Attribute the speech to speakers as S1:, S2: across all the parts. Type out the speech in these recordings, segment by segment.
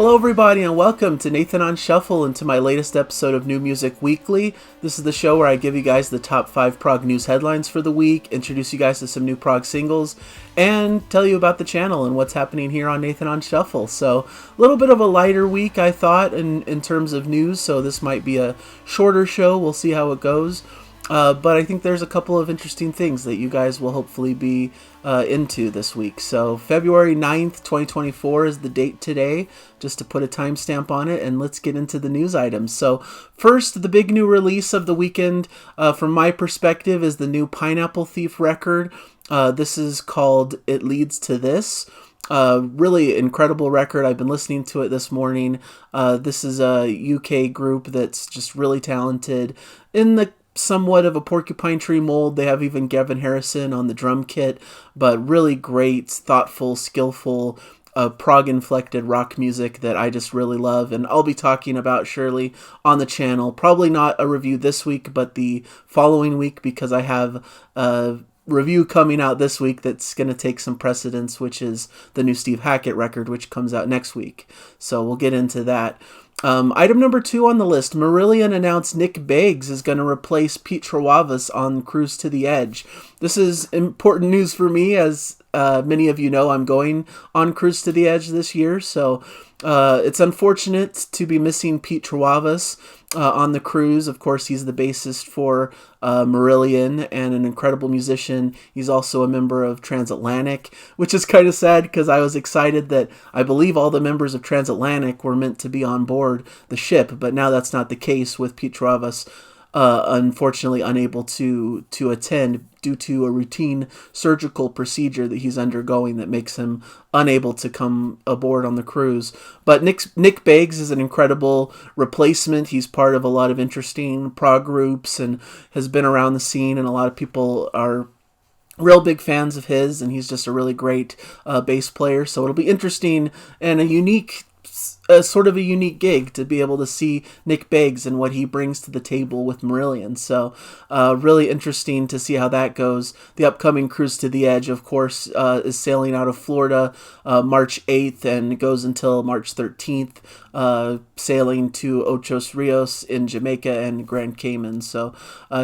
S1: Hello, everybody, and welcome to Nathan on Shuffle and to my latest episode of New Music Weekly. This is the show where I give you guys the top 5 prog news headlines for the week, introduce you guys to some new prog singles, and tell you about the channel and what's happening here on Nathan on Shuffle. So, a little bit of a lighter week, I thought, in terms of news, so this might be a shorter show. We'll see how it goes. But I think there's a couple of interesting things that you guys will hopefully be into this week. So February 9th, 2024 is the date today, just to put a timestamp on it, and let's get into the news items. So first, the big new release of the weekend, from my perspective, is the new Pineapple Thief record. This is called It Leads to This. Really incredible record. I've been listening to it this morning. This is a UK group that's just really talented in the somewhat of a Porcupine Tree mold. They have even Gavin Harrison on the drum kit, but really great, thoughtful, skillful, prog-inflected rock music that I just really love, and I'll be talking about surely on the channel. Probably not a review this week, but the following week, because I have a review coming out this week that's going to take some precedence, which is the new Steve Hackett record, which comes out next week. So we'll get into that. Item number 2 on the list, Marillion announced Nick Beggs is going to replace Pete Trewavas on Cruise to the Edge. This is important news for me, as many of you know I'm going on Cruise to the Edge this year, so it's unfortunate to be missing Pete Trewavas on the cruise. Of course, he's the bassist for Marillion and an incredible musician. He's also a member of Transatlantic, which is kind of sad because I was excited that I believe all the members of Transatlantic were meant to be on board the ship, but now that's not the case with Pete Trewavas unfortunately unable to attend due to a routine surgical procedure that he's undergoing that makes him unable to come aboard on the cruise. But Nick Beggs is an incredible replacement. He's part of a lot of interesting prog groups and has been around the scene, and a lot of people are real big fans of his, and he's just a really great bass player. So it'll be interesting and a unique sort of a unique gig to be able to see Nick Beggs and what he brings to the table with Marillion. So really interesting to see how that goes. The upcoming Cruise to the Edge, of course, is sailing out of Florida March 8th and goes until March 13th, sailing to Ochos Rios in Jamaica and Grand Cayman. So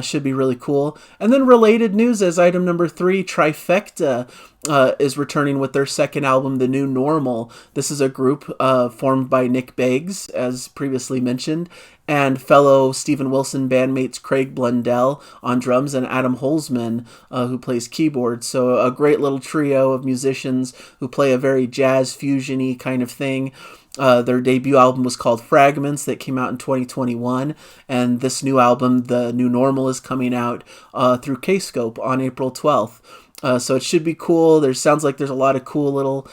S1: should be really cool. And then related news as item number 3, Trifecta is returning with their second album, The New Normal. This is a group formed by Nick Beggs, as previously mentioned, and fellow Steven Wilson bandmates Craig Blundell on drums and Adam Holzman, who plays keyboards. So a great little trio of musicians who play a very jazz fusion-y kind of thing. Their debut album was called Fragments, that came out in 2021, and this new album, The New Normal, is coming out through Kscope on April 12th. So it should be cool. Sounds like there's a lot of cool little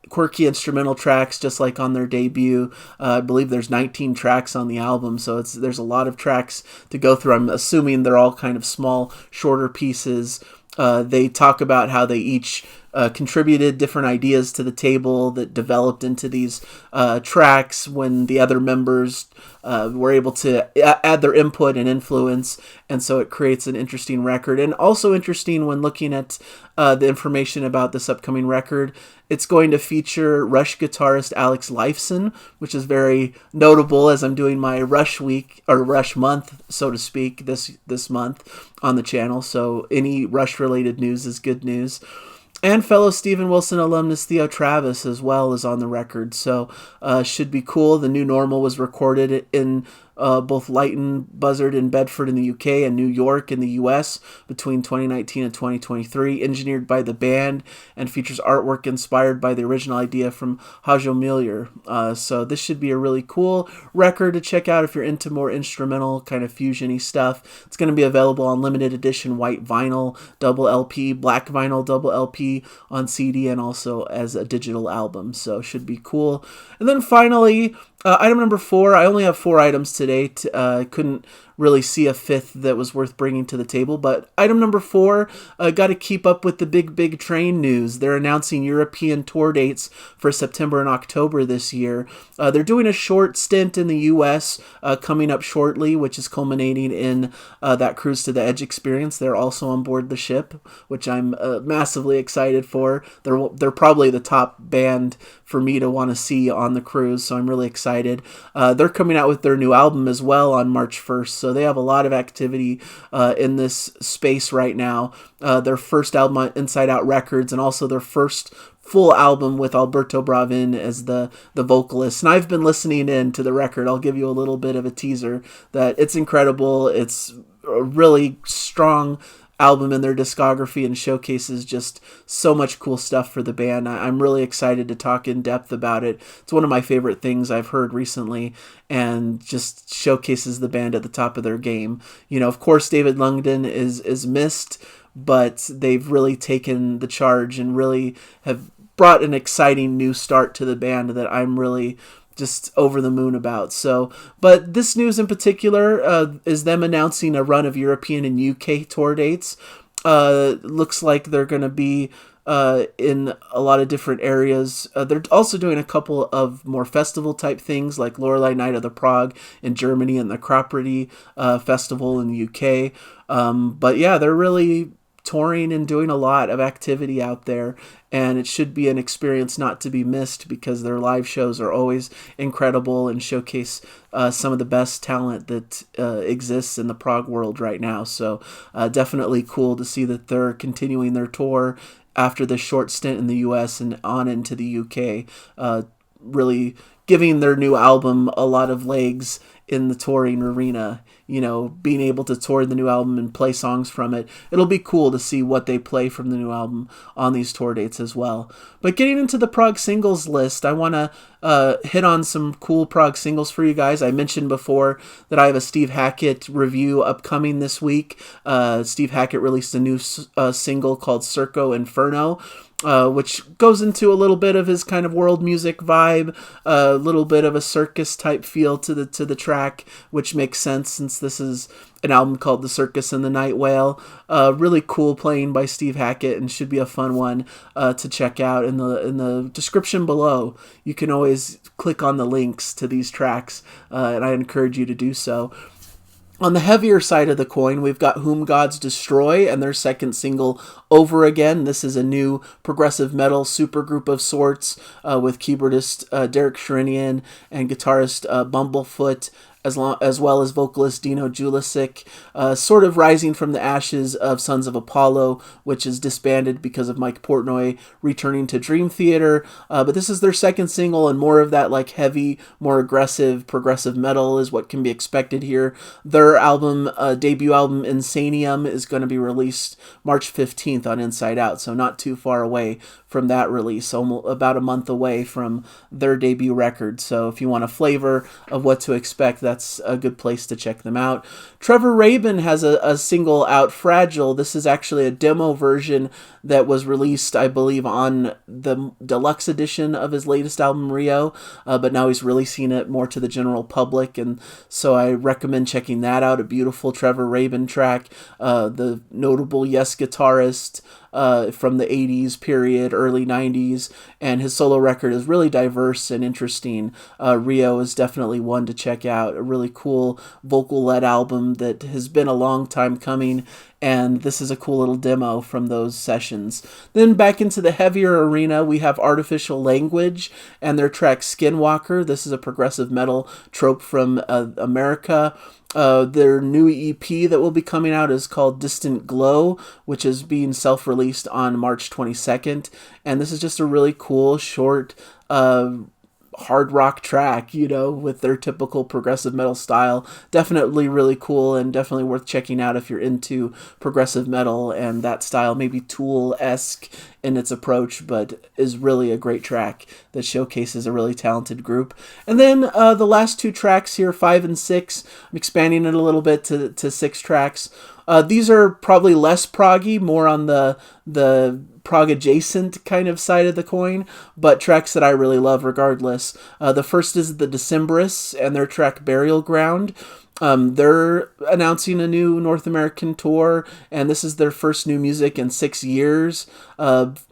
S1: quirky instrumental tracks, just like on their debut. I believe there's 19 tracks on the album, so there's a lot of tracks to go through. I'm assuming they're all kind of small, shorter pieces. They talk about how they each contributed different ideas to the table that developed into these tracks when the other members were able to add their input and influence, and so it creates an interesting record. And also interesting when looking at the information about this upcoming record, it's going to feature Rush guitarist Alex Lifeson, which is very notable as I'm doing my Rush week, or Rush month, so to speak, this month on the channel. So any Rush related news is good news. And fellow Steven Wilson alumnus Theo Travis as well is on the record, so should be cool. The New Normal was recorded in both Leighton Buzzard in Bedford in the UK and New York in the US between 2019 and 2023, engineered by the band, and features artwork inspired by the original idea from Hajo Miller. So this should be a really cool record to check out if you're into more instrumental kind of fusion-y stuff. It's going to be available on limited edition white vinyl double LP, black vinyl double LP on CD, and also as a digital album, so should be cool. And then finally, item number 4, I only have 4 items today. I couldn't really see a fifth that was worth bringing to the table. But item number 4, got to keep up with the big train news. They're announcing European tour dates for September and October this year. They're doing a short stint in the U.S. Coming up shortly, which is culminating in that Cruise to the Edge experience. They're also on board the ship, which I'm massively excited for. They're probably the top band for me to want to see on the cruise, so I'm really excited. They're coming out with their new album as well on March 1st, so they have a lot of activity in this space right now. Their first album on Inside Out Records, and also their first full album with Alberto Rabin as the vocalist. And I've been listening in to the record. I'll give you a little bit of a teaser that it's incredible. It's a really strong album in their discography and showcases just so much cool stuff for the band. I'm really excited to talk in depth about it. It's one of my favorite things I've heard recently, and just showcases the band at the top of their game. You know, of course, David Lungden is missed, but they've really taken the charge and really have brought an exciting new start to the band that I'm really just over the moon about. So, but this news in particular is them announcing a run of European and UK tour dates. Looks like they're going to be in a lot of different areas. They're also doing a couple of more festival type things, like Lorelei Night of the Prog in Germany and the Cropredy Festival in the UK. But yeah, they're really touring and doing a lot of activity out there, and it should be an experience not to be missed, because their live shows are always incredible and showcase some of the best talent that exists in the prog world right now. So definitely cool to see that they're continuing their tour after this short stint in the US and on into the UK, really giving their new album a lot of legs in the touring arena. You know, being able to tour the new album and play songs from it. It'll be cool to see what they play from the new album on these tour dates as well. But getting into the Prog Singles list, I want to hit on some cool Prog Singles for you guys. I mentioned before that I have a Steve Hackett review upcoming this week. Steve Hackett released a new single called Circo Inferno, which goes into a little bit of his kind of world music vibe, a little bit of a circus type feel to the track, which makes sense since this is an album called The Circus and the Night Whale. Really cool playing by Steve Hackett, and should be a fun one to check out. In the description below, you can always click on the links to these tracks, and I encourage you to do so. On the heavier side of the coin, we've got Whom Gods Destroy and their second single, Over Again. This is a new progressive metal supergroup of sorts with keyboardist Derek Sherinian and guitarist Bumblefoot, as well as vocalist Dino Julicic, sort of rising from the ashes of Sons of Apollo, which is disbanded because of Mike Portnoy returning to Dream Theater. But this is their second single, and more of that like heavy, more aggressive, progressive metal is what can be expected here. Their album, debut album Insanium, is going to be released March 15th on Inside Out, so not too far away from that release, almost about a month away from their debut record. So if you want a flavor of what to expect, that's a good place to check them out. Trevor Rabin has a single out, Fragile. This is actually a demo version that was released, I believe, on the deluxe edition of his latest album, Rio, but now he's releasing it more to the general public, and so I recommend checking that out. A beautiful Trevor Rabin track, the notable Yes guitarist from the 80s period, early 90s, and his solo record is really diverse and interesting. Rio is definitely one to check out. A really cool vocal-led album that has been a long time coming, and this is a cool little demo from those sessions. Then back into the heavier arena, we have Artificial Language and their track Skinwalker. This is a progressive metal trope from America. Their new EP that will be coming out is called Distant Glow, which is being self-released on March 22nd. And this is just a really cool, short, hard rock track, you know, with their typical progressive metal style. Definitely really cool and definitely worth checking out if you're into progressive metal and that style. Maybe Tool-esque in its approach, but is really a great track that showcases a really talented group. And then the last two tracks here, 5 and 6, I'm expanding it a little bit to 6 tracks. These are probably less proggy, more on the prog adjacent kind of side of the coin, but tracks that I really love regardless. The first is the Decemberists and their track Burial Ground. They're announcing a new North American tour, and this is their first new music in 6 years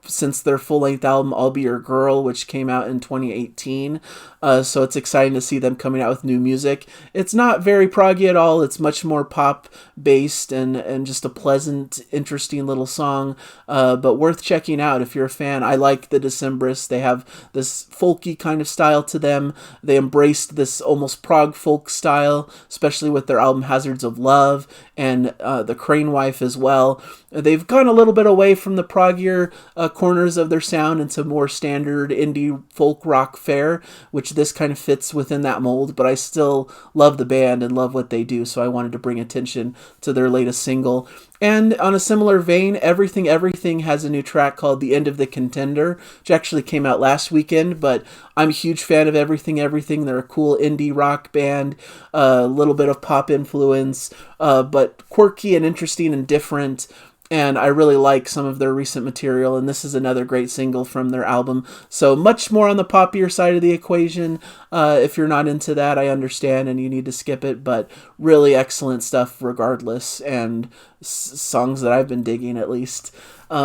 S1: since their full-length album I'll Be Your Girl, which came out in 2018. So it's exciting to see them coming out with new music. It's not very proggy at all. It's much more pop-based and just a pleasant, interesting little song, but worth checking out if you're a fan. I like the Decemberists. They have this folky kind of style to them. They embraced this almost prog folk style, especially with their album Hazards of Love and the Crane Wife as well. They've gone a little bit away from the proggier corners of their sound into more standard indie folk rock fare, which this kind of fits within that mold, but I still love the band and love what they do, so I wanted to bring attention to their latest single. And on a similar vein, Everything Everything has a new track called The End of the Contender, which actually came out last weekend, but I'm a huge fan of Everything Everything. They're a cool indie rock band, a little bit of pop influence, but quirky and interesting and different. And I really like some of their recent material, and this is another great single from their album. So much more on the poppier side of the equation. If you're not into that, I understand, and you need to skip it, but really excellent stuff regardless, and songs that I've been digging at least.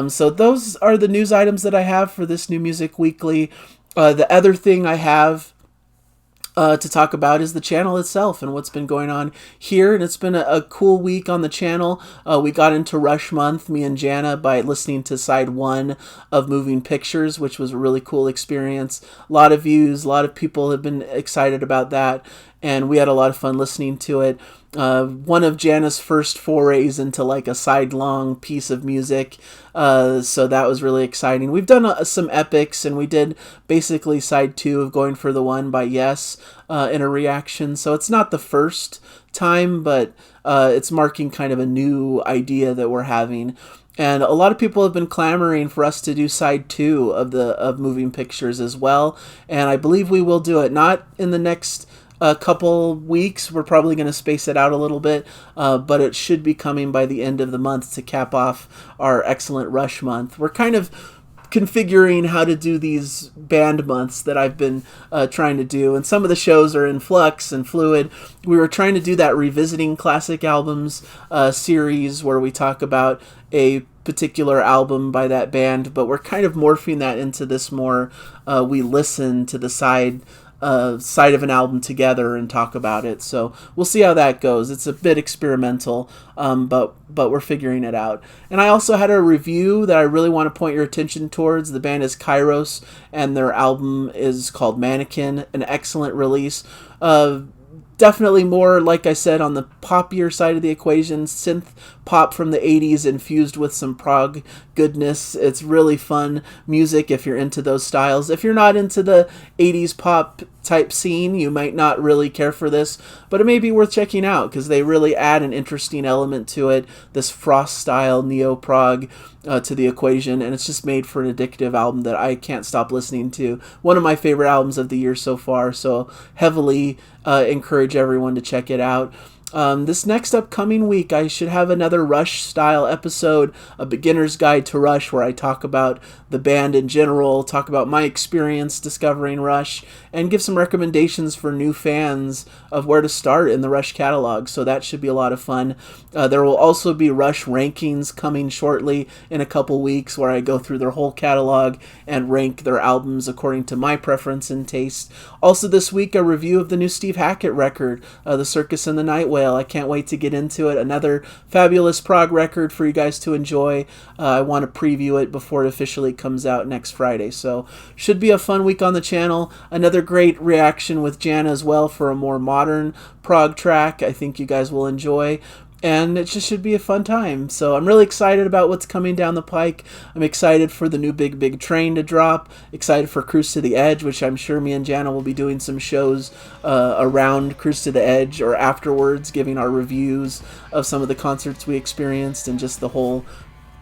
S1: So those are the news items that I have for this New Music Weekly. The other thing I have to talk about is the channel itself and what's been going on here. And it's been a cool week on the channel. We got into Rush Month, me and Jana, by listening to side 1 of Moving Pictures, which was a really cool experience. A lot of views, a lot of people have been excited about that, and we had a lot of fun listening to it. One of Jana's first forays into like a side-long piece of music, so that was really exciting. We've done some epics, and we did basically side 2 of Going for the One by Yes in a reaction, so it's not the first time, but it's marking kind of a new idea that we're having. And a lot of people have been clamoring for us to do side 2 of Moving Pictures as well, and I believe we will do it, not in the next couple weeks. We're probably going to space it out a little bit, but it should be coming by the end of the month to cap off our excellent Rush month. We're kind of configuring how to do these band months that I've been trying to do, and some of the shows are in flux and fluid. We were trying to do that Revisiting Classic Albums series where we talk about a particular album by that band, but we're kind of morphing that into this more we listen to the side of an album together and talk about it. So we'll see how that goes. It's a bit experimental, but we're figuring it out. And I also had a review that I really want to point your attention towards. The band is Kairos, and their album is called Mannequin, an excellent release. Definitely more, like I said, on the poppier side of the equation, synth pop from the 80s infused with some prog goodness. It's really fun music if you're into those styles. If you're not into the 80s pop type scene, you might not really care for this, but it may be worth checking out because they really add an interesting element to it, this Frost style neo-prog to the equation, and it's just made for an addictive album that I can't stop listening to. One of my favorite albums of the year so far, so heavily encourage everyone to check it out. This next upcoming week, I should have another Rush-style episode, a beginner's guide to Rush, where I talk about the band in general, talk about my experience discovering Rush, and give some recommendations for new fans of where to start in the Rush catalog, so that should be a lot of fun. There will also be Rush rankings coming shortly in a couple weeks, where I go through their whole catalog and rank their albums according to my preference and taste. Also this week, a review of the new Steve Hackett record, The Circus and the Night Whale. I can't wait to get into it. Another fabulous prog record for you guys to enjoy. I want to preview it before it officially comes out next Friday. So should be a fun week on the channel. Another great reaction with Jana as well for a more modern prog track I think you guys will enjoy. And it just should be a fun time. So I'm really excited about what's coming down the pike. I'm excited for the new Big Train to drop. Excited for Cruise to the Edge, which I'm sure me and Jana will be doing some shows around Cruise to the Edge or afterwards, giving our reviews of some of the concerts we experienced and just the whole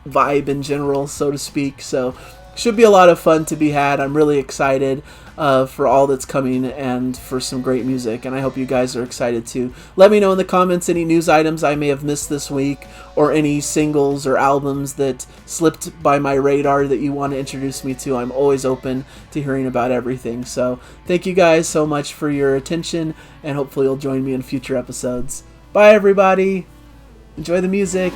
S1: vibe in general, so to speak. So should be a lot of fun to be had. I'm really excited for all that's coming and for some great music, and I hope you guys are excited too. Let me know in the comments any news items I may have missed this week, or any singles or albums that slipped by my radar that you want to introduce me to. I'm always open to hearing about everything. So thank you guys so much for your attention, and hopefully you'll join me in future episodes. Bye, everybody. Enjoy the music.